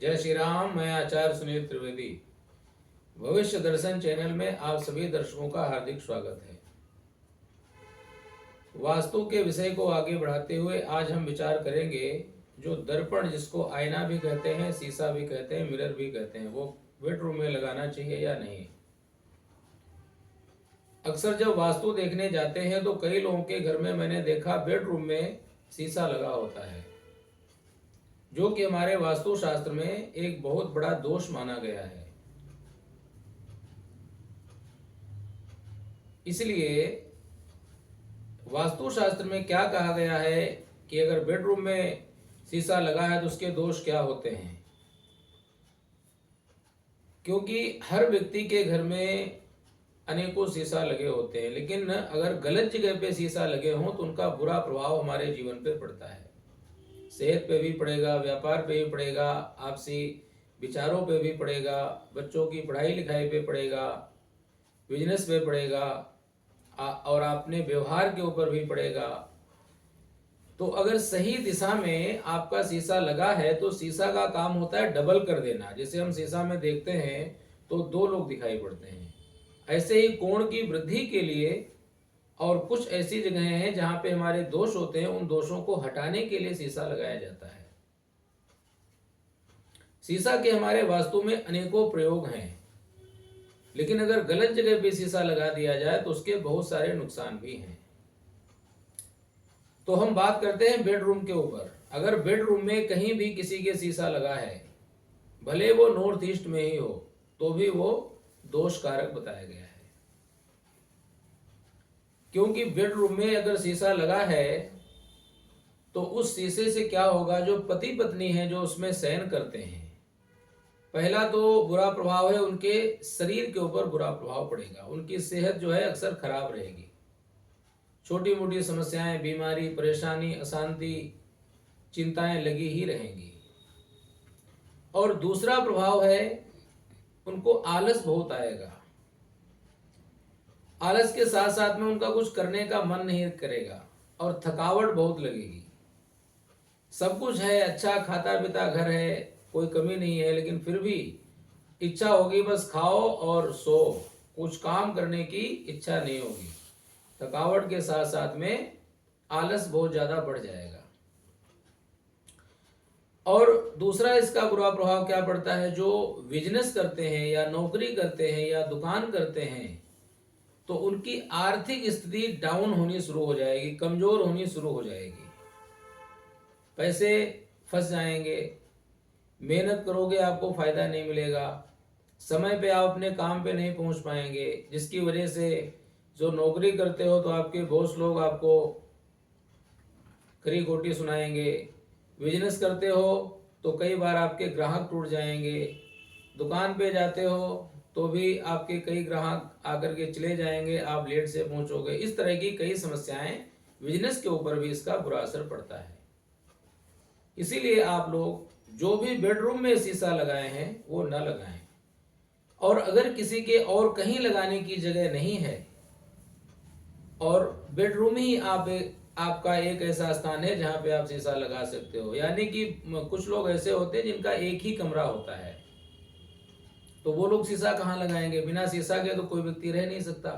जय श्री राम। मैं आचार्य सुनील त्रिवेदी भविष्य दर्शन चैनल में आप सभी दर्शकों का हार्दिक स्वागत है। वास्तु के विषय को आगे बढ़ाते हुए आज हम विचार करेंगे जो दर्पण, जिसको आईना भी कहते हैं, शीशा भी कहते हैं, मिरर भी कहते हैं, वो बेडरूम में लगाना चाहिए या नहीं। अक्सर जब वास्तु देखने जाते हैं तो कई लोगों के घर में मैंने देखा बेडरूम में शीशा लगा होता है, जो कि हमारे वास्तु शास्त्र में एक बहुत बड़ा दोष माना गया है। इसलिए वास्तु शास्त्र में क्या कहा गया है कि अगर बेडरूम में शीशा लगा है तो उसके दोष क्या होते हैं। क्योंकि हर व्यक्ति के घर में अनेकों शीशा लगे होते हैं, लेकिन अगर गलत जगह पे शीशा लगे हों तो उनका बुरा प्रभाव हमारे जीवन पे पड़ता है। सेहत पे भी पड़ेगा, व्यापार पे भी पड़ेगा, आपसी विचारों पे भी पड़ेगा, बच्चों की पढ़ाई लिखाई पे पड़ेगा, बिजनेस पे पड़ेगा और अपने व्यवहार के ऊपर भी पड़ेगा। तो अगर सही दिशा में आपका शीशा लगा है तो शीशा का काम होता है डबल कर देना। जैसे हम शीशा में देखते हैं तो दो लोग दिखाई पड़ते हैं, ऐसे ही कोण की वृद्धि के लिए और कुछ ऐसी जगहें हैं जहां पे हमारे दोष होते हैं, उन दोषों को हटाने के लिए शीशा लगाया जाता है। शीशा के हमारे वास्तु में अनेकों प्रयोग हैं, लेकिन अगर गलत जगह पे शीशा लगा दिया जाए तो उसके बहुत सारे नुकसान भी हैं। तो हम बात करते हैं बेडरूम के ऊपर। अगर बेडरूम में कहीं भी किसी के शीशा लगा है, भले वो नॉर्थ ईस्ट में ही हो, तो भी वो दोष कारक बताया गया है। क्योंकि बेडरूम में अगर शीशा लगा है तो उस शीशे से क्या होगा, जो पति पत्नी है जो उसमें शयन करते हैं, पहला तो बुरा प्रभाव है, उनके शरीर के ऊपर बुरा प्रभाव पड़ेगा। उनकी सेहत जो है अक्सर खराब रहेगी, छोटी मोटी समस्याएं, बीमारी, परेशानी, अशांति, चिंताएं लगी ही रहेंगी। और दूसरा प्रभाव है, उनको आलस बहुत आएगा। आलस के साथ साथ में उनका कुछ करने का मन नहीं करेगा और थकावट बहुत लगेगी। सब कुछ है, अच्छा खाता पीता घर है, कोई कमी नहीं है, लेकिन फिर भी इच्छा होगी बस खाओ और सो, कुछ काम करने की इच्छा नहीं होगी। थकावट के साथ साथ में आलस बहुत ज्यादा बढ़ जाएगा। और दूसरा इसका बुरा प्रभाव क्या पड़ता है, जो बिजनेस करते हैं या नौकरी करते हैं या दुकान करते हैं, तो उनकी आर्थिक स्थिति डाउन होनी शुरू हो जाएगी, कमजोर होनी शुरू हो जाएगी। पैसे फंस जाएंगे, मेहनत करोगे आपको फायदा नहीं मिलेगा, समय पे आप अपने काम पे नहीं पहुंच पाएंगे, जिसकी वजह से जो नौकरी करते हो तो आपके बॉस लोग आपको खरी खोटी सुनाएंगे। बिजनेस करते हो तो कई बार आपके ग्राहक टूट जाएंगे, दुकान पे जाते हो तो भी आपके कई ग्राहक आकर के चले जाएंगे, आप लेट से पहुंचोगे। इस तरह की कई समस्याएं, बिजनेस के ऊपर भी इसका बुरा असर पड़ता है। इसीलिए आप लोग जो भी बेडरूम में शीशा लगाए हैं वो न लगाएं। और अगर किसी के और कहीं लगाने की जगह नहीं है और बेडरूम ही आपका एक ऐसा स्थान है जहां पे आप शीशा लगा सकते हो, यानी कि कुछ लोग ऐसे होते हैं जिनका एक ही कमरा होता है, तो वो लोग शीशा कहाँ लगाएंगे। बिना शीशा के तो कोई व्यक्ति रह नहीं सकता।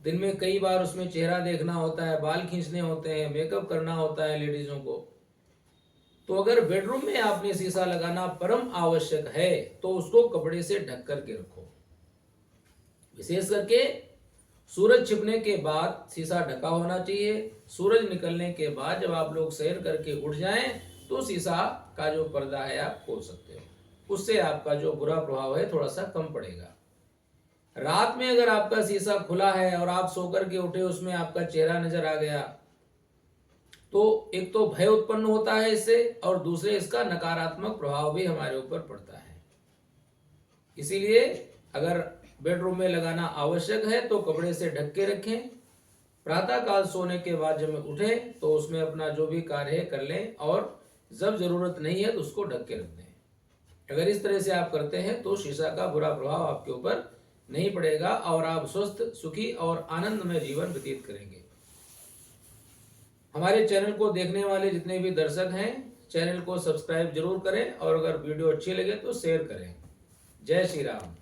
दिन में कई बार उसमें चेहरा देखना होता है, बाल खींचने होते हैं, मेकअप करना होता है लेडीजों को। तो अगर बेडरूम में आपने शीशा लगाना परम आवश्यक है तो उसको कपड़े से ढक करके रखो। विशेष करके सूरज छिपने के बाद शीशा ढका होना चाहिए। सूरज निकलने के बाद जब आप लोग सैर करके उठ जाएं तो शीशा का जो पर्दा है आप खोल सकते हो, उससे आपका जो बुरा प्रभाव है थोड़ा सा कम पड़ेगा। रात में अगर आपका शीशा खुला है और आप सो करके उठे, उसमें आपका चेहरा नजर आ गया, तो एक तो भय उत्पन्न होता है इससे, और दूसरे इसका नकारात्मक प्रभाव भी हमारे ऊपर पड़ता है। इसीलिए अगर बेडरूम में लगाना आवश्यक है तो कपड़े से ढक के रखें। प्रातः काल सोने के बाद जब उठें तो उसमें अपना जो भी कार्य है कर लें, और जब जरूरत नहीं है तो उसको ढक के रख दें। अगर इस तरह से आप करते हैं तो शीशा का बुरा प्रभाव आपके ऊपर नहीं पड़ेगा और आप स्वस्थ, सुखी और आनंदमय जीवन व्यतीत करेंगे। हमारे चैनल को देखने वाले जितने भी दर्शक हैं, चैनल को सब्सक्राइब जरूर करें और अगर वीडियो अच्छी लगे तो शेयर करें। जय श्री राम।